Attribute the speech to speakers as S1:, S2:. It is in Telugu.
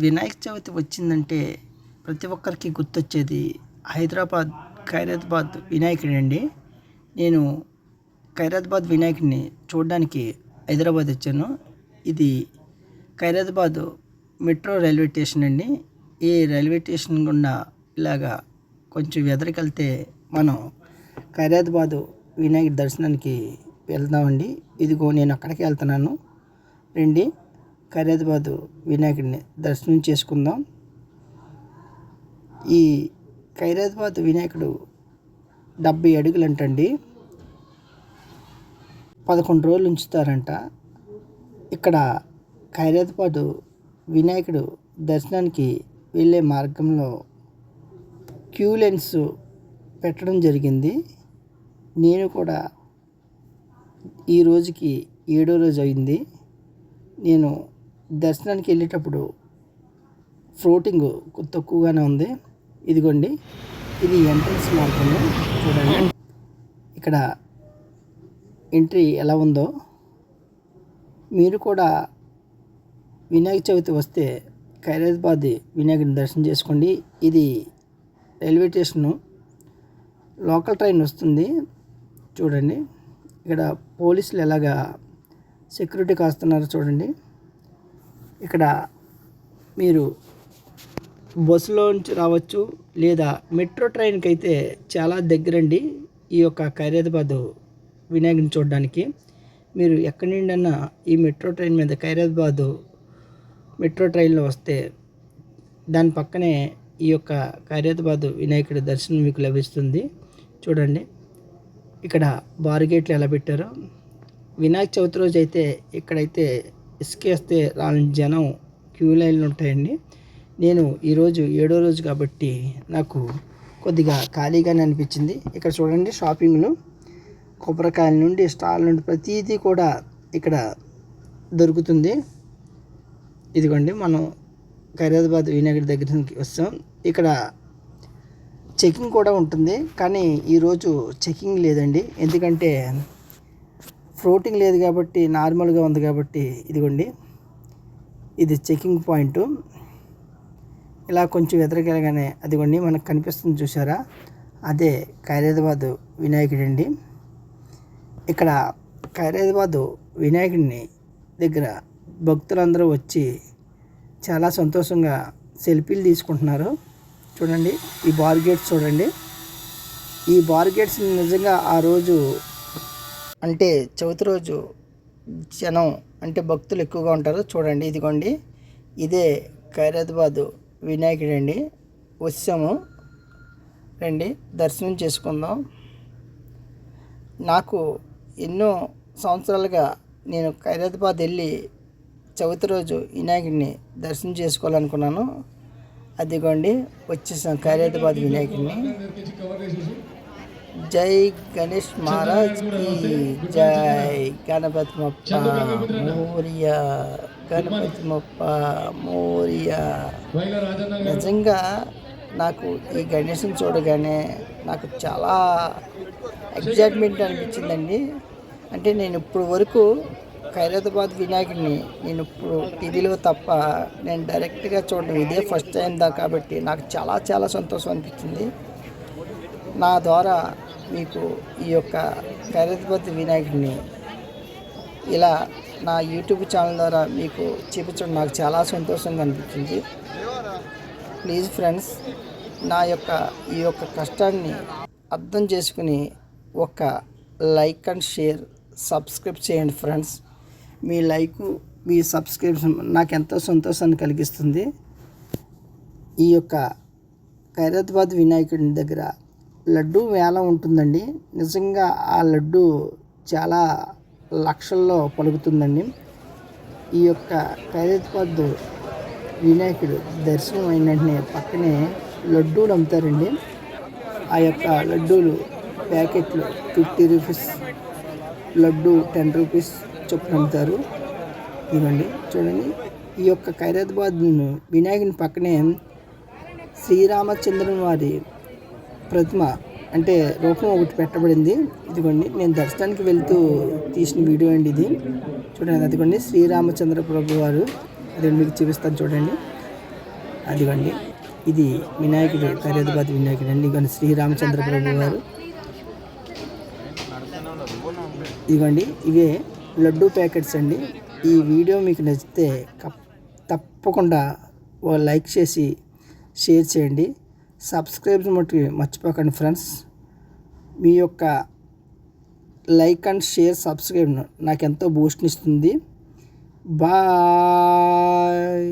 S1: వినాయక చవితి వచ్చిందంటే ప్రతి ఒక్కరికి గుర్తొచ్చేది ఖైరతాబాద్ వినాయకుడు అండి. నేను ఖైరతాబాద్ వినాయకుడిని చూడడానికి హైదరాబాద్ వచ్చాను. ఇది ఖైరతాబాద్ మెట్రో రైల్వే స్టేషన్ అండి. ఈ రైల్వే స్టేషన్ గుండా ఇలాగా కొంచెం ఎదరికెళ్తే మనం ఖైరతాబాద్ వినాయకుడి దర్శనానికి వెళ్దామండి. ఇదిగో నేను అక్కడికి వెళ్తున్నాను. రండి, ఖైరతాబాద్ వినాయకుడిని దర్శనం చేసుకుందాం. ఈ ఖైరతాబాద్ వినాయకుడు 70 అడుగులు అంటండి. 11 రోజులు ఉంచుతారంట. ఇక్కడ ఖైరతాబాద్ వినాయకుడు దర్శనానికి వెళ్ళే మార్గంలో క్యూ లైన్స్ పెట్టడం జరిగింది. నేను కూడా ఈ రోజుకి 7వ రోజు అయింది. నేను దర్శనానికి వెళ్ళేటప్పుడు ఫ్లోటింగ్ తక్కువగానే ఉంది. ఇదిగోండి, ఇది ఎంట్రన్స్ మార్గం. చూడండి ఇక్కడ ఎంట్రీ ఎలా ఉందో. మీరు కూడా వినాయక చవితి వస్తే ఖైరతాబాద్ వినాయకుడిని దర్శనం చేసుకోండి. ఇది రైల్వే స్టేషను, లోకల్ ట్రైన్ వస్తుంది. చూడండి ఇక్కడ పోలీసులు ఎలాగా సెక్యూరిటీ కాస్తున్నారు చూడండి. ఇక్కడ మీరు బస్సులో నుంచి రావచ్చు, లేదా మెట్రో ట్రైన్కి అయితే చాలా దగ్గరండి ఈ యొక్క ఖైరతాబాద్ వినాయకుడిని చూడడానికి. మీరు ఎక్కడి నుండైనా ఈ మెట్రో ట్రైన్ మీద ఖైరతాబాద్ మెట్రో ట్రైన్లో వస్తే దాని పక్కనే ఈ యొక్క ఖైరతాబాద్ వినాయకుడి దర్శనం మీకు లభిస్తుంది. చూడండి ఇక్కడ బార్గేట్లు ఎలా పెట్టారో. వినాయక చవితి రోజు అయితే ఇక్కడైతే ఇసుకేస్తే రాని జనం క్యూ లైన్లు ఉంటాయండి. నేను ఈరోజు 7వ రోజు కాబట్టి నాకు కొద్దిగా ఖాళీగానే అనిపించింది. ఇక్కడ చూడండి, షాపింగ్లు, కొబ్బరికాయల నుండి స్టాల్ నుండి ప్రతిదీ కూడా ఇక్కడ దొరుకుతుంది. ఇదిగోండి, మనం ఖైరతాబాద్ వినాయకుడి దగ్గరికి వస్తాం. ఇక్కడ చెకింగ్ కూడా ఉంటుంది, కానీ ఈరోజు చెకింగ్ లేదండి. ఎందుకంటే ఫ్లోటింగ్ లేదు కాబట్టి, నార్మల్గా ఉంది కాబట్టి. ఇదిగోండి, ఇది చెకింగ్ పాయింట్. ఇలా కొంచెం ఎదురుకెళ్ళగానే అదిగోండి మనకు కనిపిస్తుంది, చూసారా? అదే ఖైరతాబాద్ వినాయకుడు అండి. ఇక్కడ ఖైరతాబాద్ వినాయకుడిని దగ్గర భక్తులందరూ వచ్చి చాలా సంతోషంగా సెల్ఫీలు తీసుకుంటున్నారు. చూడండి ఈ బార్గేట్స్ చూడండి. ఈ బార్గేట్స్ నిజంగా ఆ రోజు అంటే చవితి రోజు జనం అంటే భక్తులు ఎక్కువగా ఉంటారు. చూడండి ఇదిగోండి, ఇదే ఖైరతాబాద్ వినాయకుడు అండి. వచ్చాము, రండి దర్శనం చేసుకుందాం. నాకు ఎన్నో సంవత్సరాలుగా నేను ఖైరతాబాద్ వెళ్ళి చవితి రోజు వినాయకుడిని దర్శనం చేసుకోవాలనుకున్నాను. అదిగోండి వచ్చేసాం ఖైరతాబాద్ వినాయకుడిని. జై గణేష్ మహారాజ్ కి జై. గణపతి మొప్ప మోరియా, గణపతి మొప్ప మోరియా. నిజంగా నాకు ఈ గణేష్ని చూడగానే నాకు చాలా ఎగ్జైట్మెంట్ అనిపించిందండి. అంటే నేను ఇప్పుడు వరకు ఖైరతాబాద్ వినాయకుడిని నేను ఇప్పుడు టీవీలో తప్ప నేను డైరెక్ట్గా చూడడం ఇదే ఫస్ట్ టైం కాబట్టి నాకు చాలా చాలా సంతోషం అనిపించింది. నా ద్వారా మీకు ఈ యొక్క ఖైరతాబాద్ వినాయకుడిని ఇలా నా యూట్యూబ్ ఛానల్ ద్వారా మీకు చూపించడం నాకు చాలా సంతోషంగా అనిపించింది. ప్లీజ్ ఫ్రెండ్స్, నా యొక్క ఈ యొక్క కష్టాన్ని అర్థం చేసుకుని ఒక లైక్ అండ్ షేర్, సబ్స్క్రైబ్ చేయండి ఫ్రెండ్స్. మీ లైకు, మీ సబ్స్క్రిప్షన్ నాకు ఎంతో సంతోషాన్ని కలిగిస్తుంది. ఈ యొక్క ఖైరతాబాద్ వినాయకుడి దగ్గర లడ్డు వేలం ఉంటుందండి. నిజంగా ఆ లడ్డు చాలా లక్షల్లో పలుకుతుందండి. ఈ యొక్క ఖైరతాబాద్ వినాయకుడు దర్శనం అయిన వెంటనే పక్కనే లడ్డూలు అమ్ముతారండి. ఆ యొక్క లడ్డూలు ప్యాకెట్లు 50 రూపీస్, లడ్డు 10 రూపీస్ చొప్పున అమ్ముతారు. ఇవ్వండి చూడండి, ఈ యొక్క ఖైరతాబాద్ వినాయకుని పక్కనే శ్రీరామచంద్రుని వారి ప్రతిమ అంటే రూపం ఒకటి పెట్టబడింది. ఇదిగోండి, నేను దర్శనానికి వెళ్తూ తీసిన వీడియో అండి ఇది. చూడండి, అదిగోండి శ్రీరామచంద్ర ప్రభు వారు. అది మీకు చూపిస్తాను చూడండి. అదిగోండి ఇది వినాయకుడు, ఖరీదాబాద్ వినాయకుడు అండి. ఇదిగోండి శ్రీరామచంద్ర ప్రభు వారు. ఇదిగోండి ఇవే లడ్డూ ప్యాకెట్స్ అండి. ఈ వీడియో మీకు నచ్చితే తప్పకుండా ఓ లైక్ చేసి షేర్ చేయండి. సబ్స్క్రైబ్ మట్టుకు మర్చిపోకండి ఫ్రెండ్స్. మీ యొక్క లైక్ అండ్ షేర్ సబ్స్క్రైబ్ నాకు ఎంతో బూస్ట్ని ఇస్తుంది. బాయ్.